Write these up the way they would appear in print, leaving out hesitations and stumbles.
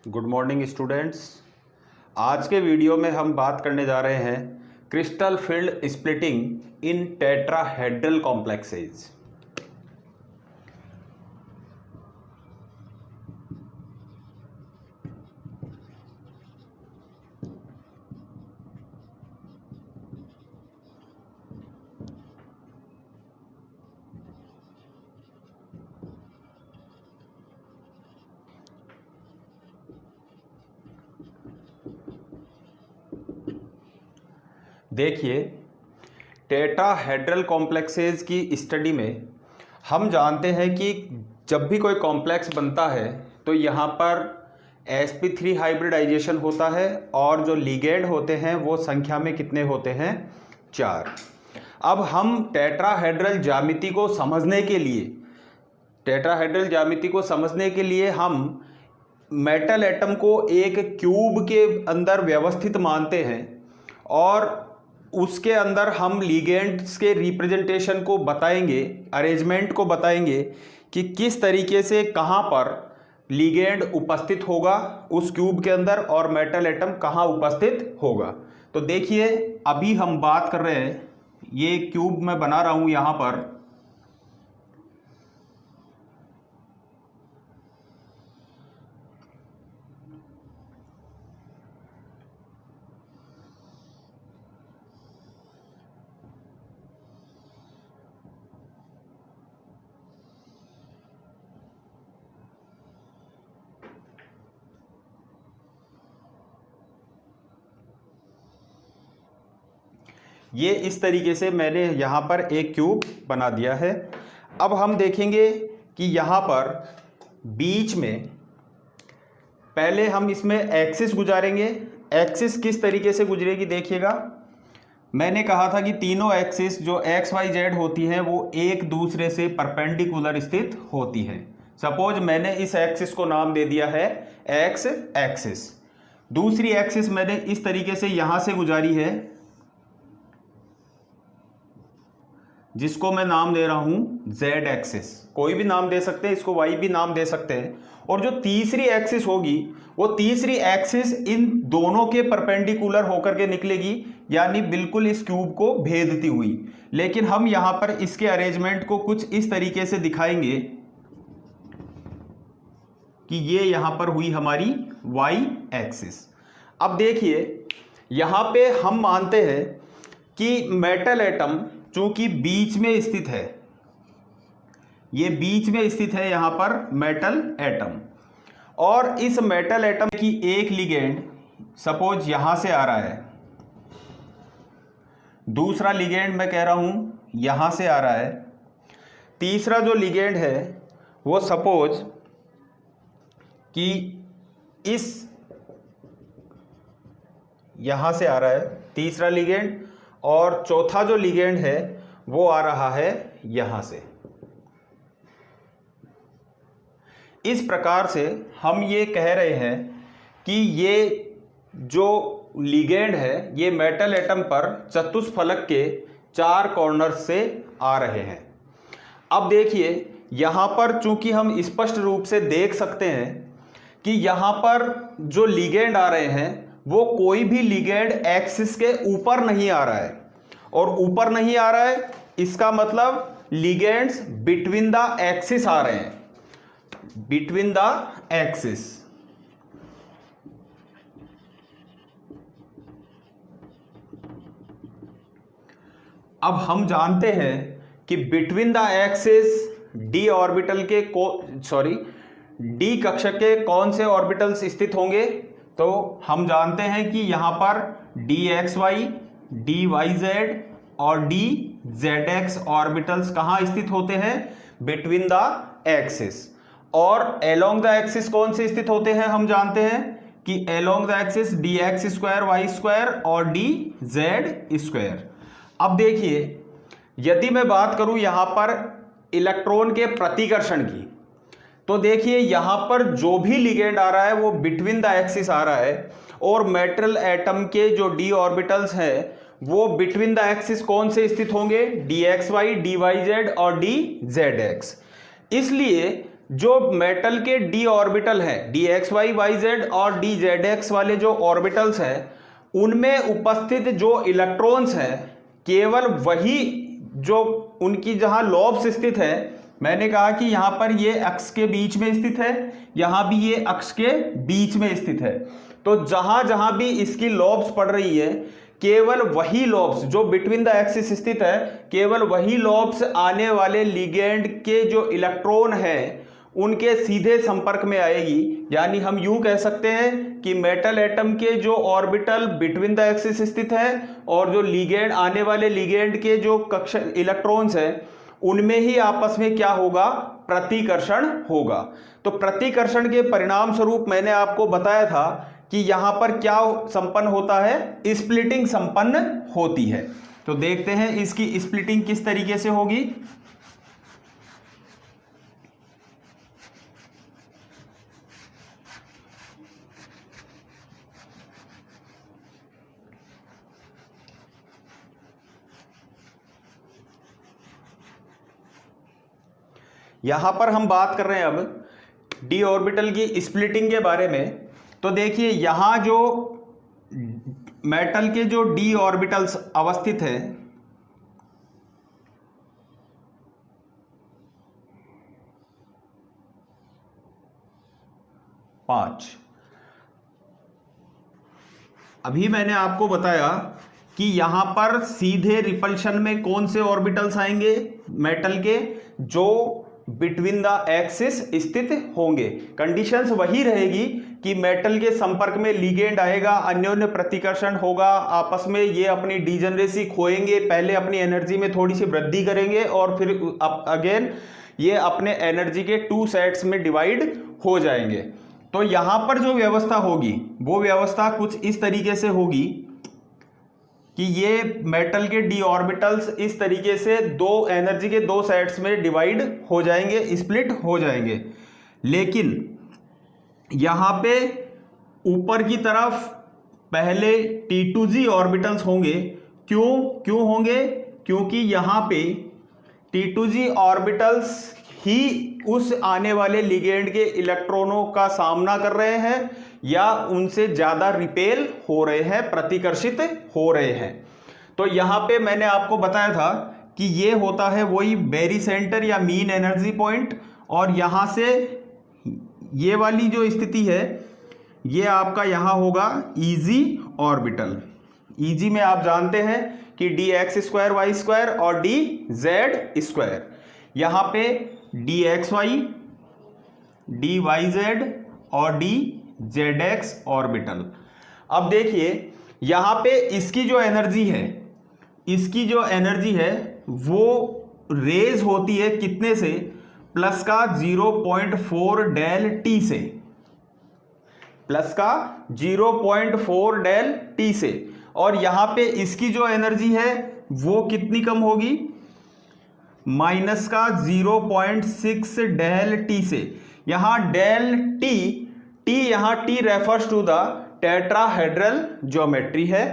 Good morning students. आज के video में हम बात करने जा रहे हैं क्रिस्टल फील्ड स्प्लिटिंग इन टेट्राहेड्रल कॉम्प्लेक्सेस। देखिए, टेट्राहेड्रल कॉम्प्लेक्सेस की स्टडी में हम जानते हैं कि जब भी कोई कॉम्प्लेक्स बनता है तो यहाँ पर sp3 हाइब्रिडाइजेशन होता है और जो लिगेंड होते हैं वो संख्या में कितने होते हैं? 4। अब हम टेट्राहेड्रल ज्यामिति को समझने के लिए हम मेटल एटम को एक क्यूब के अंदर व्यवस्थित मानते हैं और उसके अंदर हम लिगेंड्स के रिप्रेजेंटेशन को बताएंगे, अरेंजमेंट को बताएंगे कि किस तरीके से कहाँ पर लिगेंड उपस्थित होगा उस क्यूब के अंदर और मेटल एटम कहाँ उपस्थित होगा। तो देखिए, अभी हम बात कर रहे हैं, ये क्यूब मैं बना रहा हूँ यहाँ पर। ये इस तरीके से मैंने यहाँ पर एक क्यूब बना दिया है। अब हम देखेंगे कि यहाँ पर बीच में पहले हम इसमें एक्सिस गुजारेंगे। एक्सिस किस तरीके से गुजरेगी देखिएगा। मैंने कहा था कि तीनों एक्सिस जो एक्स वाई जेड होती हैं वो एक दूसरे से परपेंडिकुलर स्थित होती हैं। सपोज मैंने इस एक्सिस को नाम दे दिया है एक्स एक्सिस। दूसरी एक्सिस मैंने इस तरीके से यहाँ से गुजारी है जिसको मैं नाम दे रहा हूं जेड एक्सिस। कोई भी नाम दे सकते हैं, इसको वाई भी नाम दे सकते हैं। और जो तीसरी एक्सिस होगी वो तीसरी एक्सिस इन दोनों के परपेंडिकुलर होकर के निकलेगी, यानी बिल्कुल इस क्यूब को भेदती हुई। लेकिन हम यहां पर इसके अरेंजमेंट को कुछ इस तरीके से दिखाएंगे कि ये यहां पर हुई हमारी वाई एक्सिस। अब देखिए, यहां पे हम मानते हैं कि मेटल एटम चूंकि बीच में स्थित है, ये बीच में स्थित है यहां पर मेटल एटम, और इस मेटल एटम की एक लिगेंड सपोज यहां से आ रहा है, दूसरा लिगेंड मैं कह रहा हूं यहां से आ रहा है, तीसरा जो लिगेंड है वो सपोज कि इस यहां से आ रहा है तीसरा लिगेंड, और चौथा जो लिगेंड है वो आ रहा है यहां से। इस प्रकार से हम ये कह रहे हैं कि ये जो लिगेंड है ये मेटल एटम पर चतुष्फलक के 4 कॉर्नर्स से आ रहे हैं। अब देखिए, यहां पर चूंकि हम स्पष्ट रूप से देख सकते हैं कि यहां पर जो लिगेंड आ रहे हैं वो कोई भी लिगेंड एक्सिस के ऊपर नहीं आ रहा है, और ऊपर नहीं आ रहा है इसका मतलब लिगेंड्स बिटवीन द एक्सिस आ रहे हैं, बिटवीन द एक्सिस। अब हम जानते हैं कि between the axis D orbital के डी कक्षक के कौन से ऑर्बिटल्स स्थित होंगे? तो हम जानते हैं कि यहां पर D x Y, D Y Z और डी जेड एक्स ऑर्बिटल्स कहां स्थित होते हैं? Between the axis. और एलोंग द एक्सिस कौन से स्थित होते हैं? हम जानते हैं कि along the axis D x square Y square और डी जेड स्क्वायर। अब देखिए, यदि मैं बात करूं यहां पर इलेक्ट्रॉन के प्रतिकर्षण की, तो देखिए यहां पर जो भी लिगेंड आ रहा है वो बिटवीन द एक्सिस आ रहा है, और मेटल एटम के जो डी ऑर्बिटल्स हैं वो बिटवीन द एक्सिस कौन से स्थित होंगे? D x Y, D Y Z और डी जेड एक्स। इसलिए जो मेटल के डी ऑर्बिटल है, D x Y Y Z और डी जेड एक्स वाले जो ऑर्बिटल्स है, उनमें उपस्थित जो इलेक्ट्रॉन्स है, केवल वही जो उनकी जहां लॉब्स स्थित है, मैंने कहा कि यहां पर ये अक्ष के बीच में स्थित है, यहां भी ये अक्ष के बीच में स्थित है। तो जहां जहां भी इसकी लॉब्स पड़ रही है, केवल वही लॉब्स जो बिटवीन द एक्सिस स्थित है, केवल वही लॉब्स आने वाले लिगेंड के जो इलेक्ट्रॉन है उनके सीधे संपर्क में आएगी। यानी हम यूं कह सकते हैं कि मेटल एटम के जो ऑर्बिटल बिटवीन द एक्सिस स्थित है और जो लिगेंड आने वाले लिगेंड के जो कक्षा इलेक्ट्रॉन्स है, उनमें ही आपस में क्या होगा, प्रतिकर्षण होगा। तो प्रतिकर्षण के परिणाम स्वरूप मैंने आपको बताया था कि यहां पर क्या संपन्न होता है, स्प्लिटिंग संपन्न होती है। तो देखते हैं इसकी स्प्लिटिंग किस तरीके से होगी। यहां पर हम बात कर रहे हैं अब डी ऑर्बिटल की स्प्लिटिंग के बारे में। तो देखिए यहां जो मेटल के जो डी ऑर्बिटल्स अवस्थित है, पांच, अभी मैंने आपको बताया कि यहां पर सीधे रिपल्शन में कौन से ऑर्बिटल्स आएंगे मेटल के, जो बिटवीन द एक्सिस स्थित होंगे। कंडीशंस वही रहेगी कि मेटल के संपर्क में लिगेंड आएगा, अन्योन्य प्रतिकर्षण होगा, आपस में ये अपनी डिजेनरेसी खोएंगे, पहले अपनी एनर्जी में थोड़ी सी वृद्धि करेंगे और फिर अगेन ये अपने एनर्जी के टू सेट्स में डिवाइड हो जाएंगे। तो यहां पर जो व्यवस्था होगी वो व्यवस्था कुछ इस तरीके से होगी कि ये मेटल के डी ऑर्बिटल्स इस तरीके से दो एनर्जी के दो सेट्स में डिवाइड हो जाएंगे, स्प्लिट हो जाएंगे। लेकिन यहां पे ऊपर की तरफ पहले T2G ऑर्बिटल्स होंगे। क्यों होंगे? क्योंकि यहां पे T2G ऑर्बिटल्स ही उस आने वाले लिगेंड के इलेक्ट्रॉनों का सामना कर रहे हैं या उनसे ज्यादा रिपेल हो रहे हैं, प्रतिकर्षित हो रहे हैं। तो यहां पे मैंने आपको बताया था कि ये होता है वही बेरी सेंटर या मीन एनर्जी पॉइंट, और यहां से ये वाली जो स्थिति है ये आपका यहां होगा ईजी ऑर्बिटल। ईजी में आप जानते हैं कि d x square Y square और डी जेड स्क्वायर, यहां पे d x Y, D Y Z और डी जेड एक्स ऑर्बिटल। अब देखिए यहां पे इसकी जो एनर्जी है वो रेज होती है कितने से, प्लस का 0.4 डेल टी से, प्लस का 0.4 डेल टी से। और यहां पे इसकी जो एनर्जी है वो कितनी कम होगी, माइनस का 0.6 डेल टी से। यहां डेल टी, यहां t refers to the tetrahedral geometry है।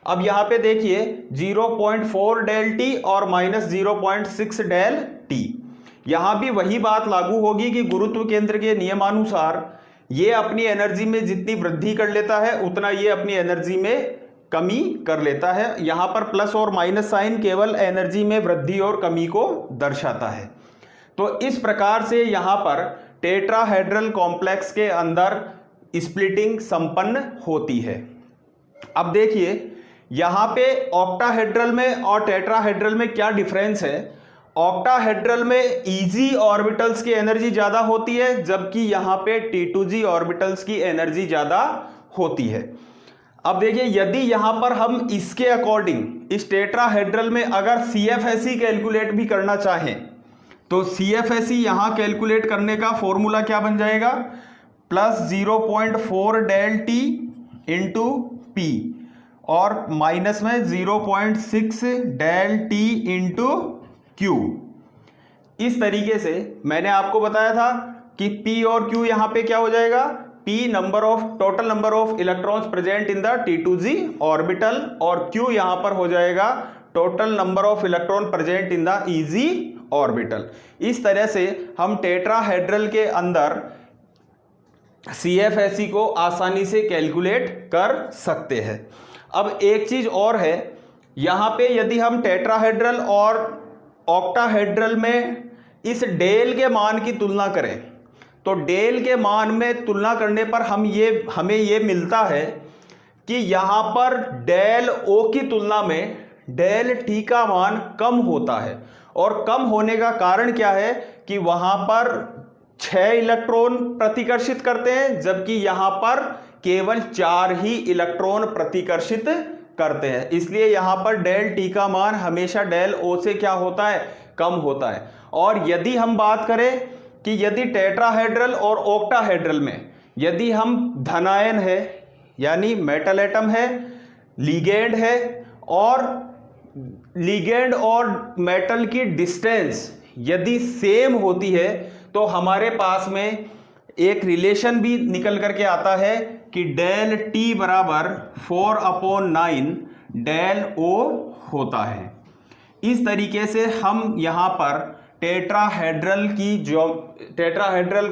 अब यहां पे देखिए 0.4 डेल टी और माइनस 0.6 डेल टी, यहां भी वही बात लागू होगी कि गुरुत्व केंद्र के नियमानुसार ये अपनी एनर्जी में जितनी वृद्धि कर लेता है उतना ये अपनी एनर्जी में कमी कर लेता है। यहां पर प्लस और माइनस साइन केवल एनर्जी में वृद्धि और कमी को दर्शाता है। तो इस प्रकार से यहां पर टेट्राहेड्रल कॉम्प्लेक्स के अंदर स्प्लिटिंग संपन्न होती है। अब देखिए यहां पे ऑक्टाहेड्रल में और टेट्राहेड्रल में क्या डिफरेंस है। ऑक्टाहेड्रल में ईजी ऑर्बिटल्स की एनर्जी ज्यादा होती है, जबकि यहां पे T2G ऑर्बिटल्स की एनर्जी ज्यादा होती है। अब देखिए यदि यहां पर हम इसके अकॉर्डिंग इस टेट्राहेड्रल में अगर CFSE कैलकुलेट भी करना चाहें तो CFSE यहां कैलकुलेट करने का फॉर्मूला क्या बन जाएगा, plus 0.4 delta into P और माइनस में 0.6 डेल टी इंटू क्यू। इस तरीके से मैंने आपको बताया था कि P और Q यहां पे क्या हो जाएगा, P total number of electrons present in the T2G orbital और Q यहां पर हो जाएगा total number of electron present in the EG orbital. इस तरह से हम टेट्राहेड्रल के अंदर CFSE को आसानी से कैलकुलेट कर सकते हैं। अब एक चीज और है, यहां पे यदि हम टेट्राहेड्रल और ऑक्टाहेड्रल में इस डेल के मान की तुलना करें तो डेल के मान में तुलना करने पर हमें ये मिलता है कि यहां पर डेल O की तुलना में डेल T का मान कम होता है। और कम होने का कारण क्या है कि वहां पर 6 इलेक्ट्रॉन प्रतिकर्षित करते हैं, जबकि यहां पर केवल 4 ही इलेक्ट्रॉन प्रतिकर्षित करते हैं। इसलिए यहां पर डेल T का मान हमेशा डेल O से क्या होता है, कम होता है। और यदि हम बात करें कि यदि टेट्राहेड्रल और ऑक्टाहेड्रल में यदि हम धनायन है यानी मेटल एटम है, लिगेंड है, और लिगेंड और मेटल की डिस्टेंस यदि सेम होती है तो हमारे पास में एक रिलेशन भी निकल करके आता है कि डेल T बराबर 4/9 डेल O होता है। इस तरीके से हम यहां पर टेट्राहेड्रल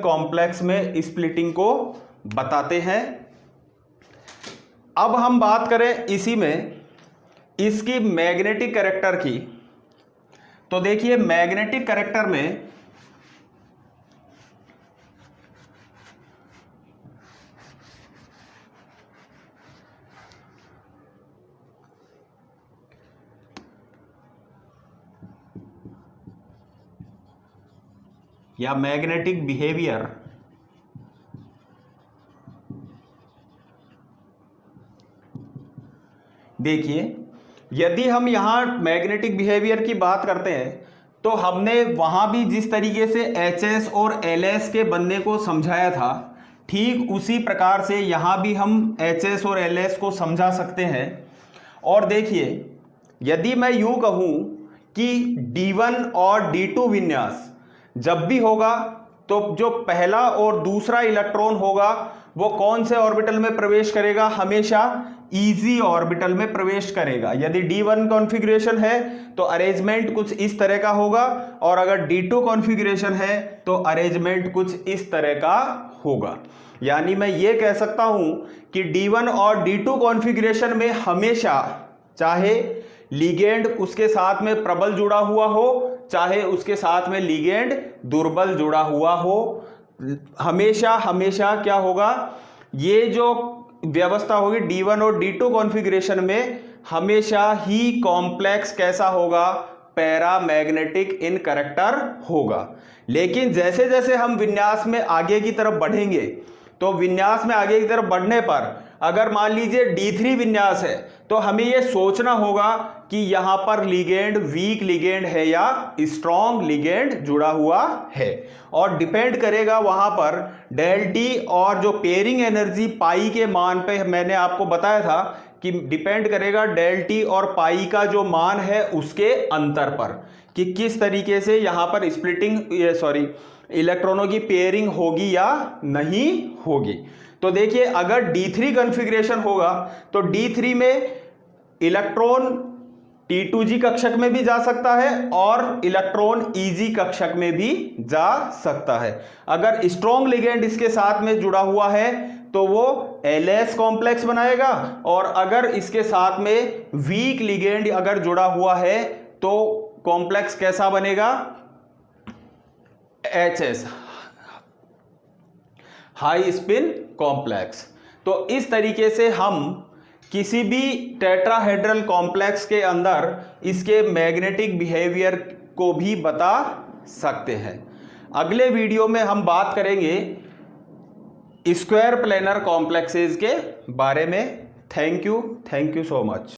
कॉम्प्लेक्स में स्प्लिटिंग को बताते हैं। अब हम बात करें इसी में इसकी मैग्नेटिक कैरेक्टर की, तो देखिए मैग्नेटिक कैरेक्टर में या मैग्नेटिक बिहेवियर देखिए, यदि हम यहां मैग्नेटिक बिहेवियर की बात करते हैं तो हमने वहां भी जिस तरीके से HS और LS के बनने को समझाया था, ठीक उसी प्रकार से यहां भी हम HS और LS को समझा सकते हैं। और देखिए, यदि मैं यूं कहूं कि D1 और D2 विन्यास जब भी होगा तो जो पहला और दूसरा इलेक्ट्रॉन होगा वो कौन से ऑर्बिटल में प्रवेश करेगा, हमेशा इजी ऑर्बिटल में प्रवेश करेगा। यदि D1 कॉन्फ़िगरेशन है तो अरेंजमेंट कुछ इस तरह का होगा, और अगर D2 कॉन्फ़िगरेशन है तो अरेंजमेंट कुछ इस तरह का होगा। यानी मैं ये कह सकता हूं कि D1 और D2 कॉन्फ़िगरेशन में हमेशा चाहे लिगेंड उसके साथ में प्रबल जुड़ा हुआ हो, चाहे उसके साथ में लिगेंड दुर्बल जुड़ा हुआ हो, हमेशा क्या होगा, ये जो व्यवस्था होगी D1 और D2 कॉन्फ़िगरेशन में हमेशा ही कॉम्प्लेक्स कैसा होगा, पैरामैग्नेटिक इन कैरेक्टर होगा। लेकिन जैसे जैसे हम विन्यास में आगे की तरफ बढ़ेंगे तो विन्यास में आगे की तरफ बढ़ने पर अगर मान लीजिए D3 विन्यास है तो हमें यह सोचना होगा कि यहां पर लिगेंड वीक लिगेंड है या स्ट्रॉन्ग लिगेंड जुड़ा हुआ है, और डिपेंड करेगा वहां पर डेल T और जो पेयरिंग एनर्जी पाई के मान पे मैंने आपको बताया था कि डिपेंड करेगा डेल T और पाई का जो मान है उसके अंतर पर कि किस तरीके से यहां पर इलेक्ट्रॉनों की पेयरिंग होगी या नहीं होगी। तो देखिए, अगर D3 कॉन्फ़िगरेशन होगा तो D3 में इलेक्ट्रॉन T2G कक्षक में भी जा सकता है और इलेक्ट्रॉन EG कक्षक में भी जा सकता है। अगर स्ट्रॉन्ग लिगेंड इसके साथ में जुड़ा हुआ है तो वो LS कॉम्प्लेक्स बनाएगा, और अगर इसके साथ में वीक लिगेंड अगर जुड़ा हुआ है तो कॉम्प्लेक्स कैसा बनेगा, HS हाई स्पिन कॉम्प्लेक्स। तो इस तरीके से हम किसी भी टेट्राहेड्रल कॉम्प्लेक्स के अंदर इसके मैग्नेटिक बिहेवियर को भी बता सकते हैं। अगले वीडियो में हम बात करेंगे स्क्वायर प्लेनर कॉम्प्लेक्सेस के बारे में। Thank you so much.